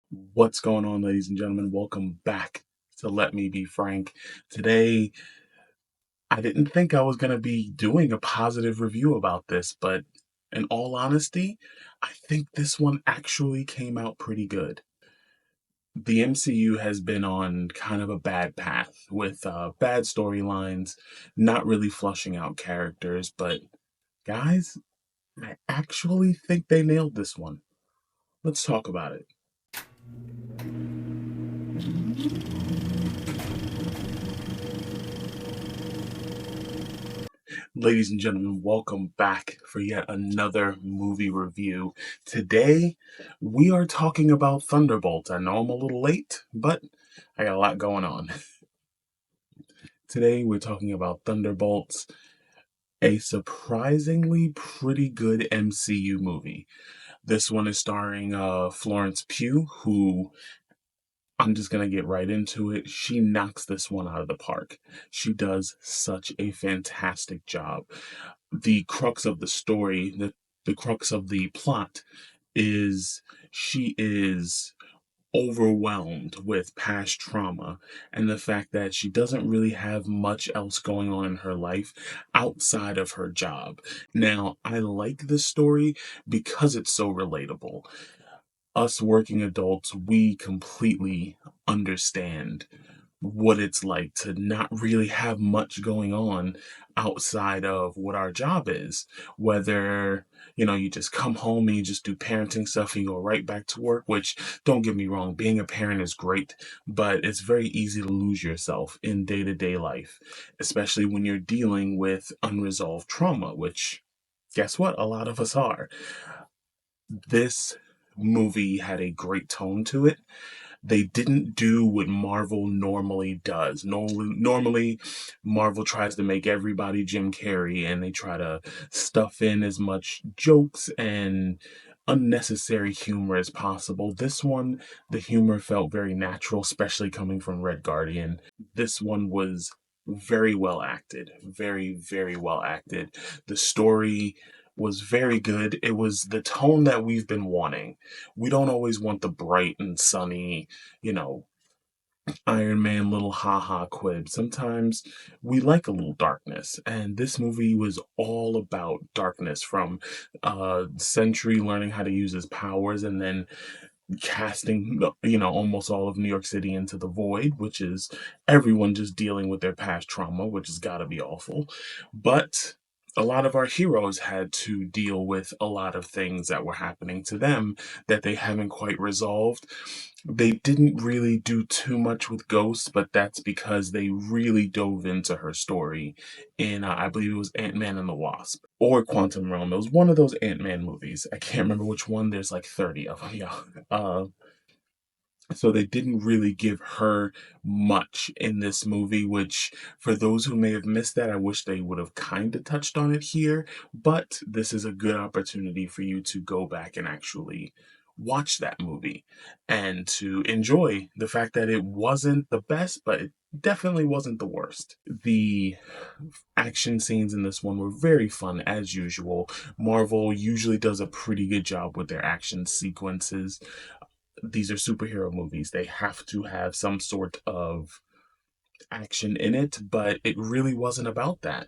What's going on, ladies and gentlemen? Welcome back to Let Me Be Frank. Today, I didn't think I was going to be doing a positive review about this, but in all honesty, I think this one actually came out pretty good. The MCU has been on kind of a bad path with bad storylines, not really flushing out characters, but guys, I actually think they nailed this one. Let's talk about it. Ladies and gentlemen, welcome back for yet another movie review. Today, we are talking about Thunderbolts. I know I'm a little late, but I got a lot going on. Today, we're talking about Thunderbolts, a surprisingly pretty good MCU movie. This one is starring Florence Pugh, who I'm just going to get right into it. She knocks this one out of the park. She does such a fantastic job. The crux of the story, the crux of the plot is she is overwhelmed with past trauma and the fact that she doesn't really have much else going on in her life outside of her job. Now, I like this story because it's so relatable. Us working adults, we completely understand what it's like to not really have much going on outside of what our job is. Whether, you just come home and you just do parenting stuff and you go right back to work, which don't get me wrong, being a parent is great, but it's very easy to lose yourself in day to day life, especially when you're dealing with unresolved trauma, which guess what? A lot of us are. This movie had a great tone to it. They didn't do what Marvel normally does. Normally, Marvel tries to make everybody Jim Carrey and they try to stuff in as much jokes and unnecessary humor as possible. This one, the humor felt very natural, especially coming from Red Guardian. This one was very well acted. Very, very well acted. The story was very good. It was the tone that we've been wanting. We don't always want the bright and sunny, you know, Iron Man little haha quib. Sometimes we like a little darkness, and this movie was all about darkness from Sentry learning how to use his powers and then casting, almost all of New York City into the void, which is everyone just dealing with their past trauma, which has got to be awful. But a lot of our heroes had to deal with a lot of things that were happening to them that they haven't quite resolved. They didn't really do too much with Ghost, but that's because they really dove into her story in, I believe it was Ant-Man and the Wasp or Quantum Realm. It was one of those Ant-Man movies. I can't remember which one. There's like 30 of them. Yeah. So they didn't really give her much in this movie, which for those who may have missed that, I wish they would have kind of touched on it here. But this is a good opportunity for you to go back and actually watch that movie and to enjoy the fact that it wasn't the best, but it definitely wasn't the worst. The action scenes in this one were very fun as usual. Marvel usually does a pretty good job with their action sequences. These are superhero movies. They have to have some sort of action in it, but it really wasn't about that.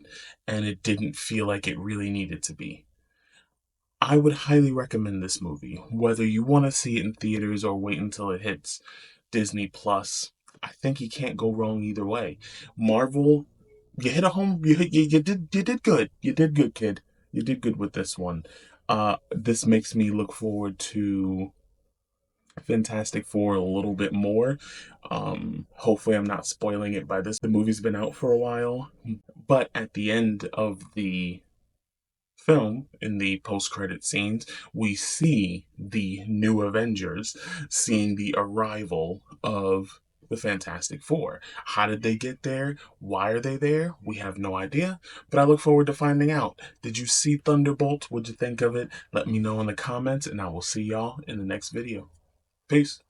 And it didn't feel like it really needed to be. I would highly recommend this movie, whether you want to see it in theaters or wait until it hits Disney Plus. I think you can't go wrong either way. Marvel, you hit a home. You did good. You did good, kid. You did good with this one. This makes me look forward to Fantastic Four a little bit more. Hopefully, I'm not spoiling it by this. The movie's been out for a while, but at the end of the film, in the post-credit scenes, we see the new Avengers, seeing the arrival of the Fantastic Four. How did they get there? Why are they there? We have no idea, but I look forward to finding out. Did you see Thunderbolt? What'd you think of it? Let me know in the comments, and I will see y'all in the next video. Peace.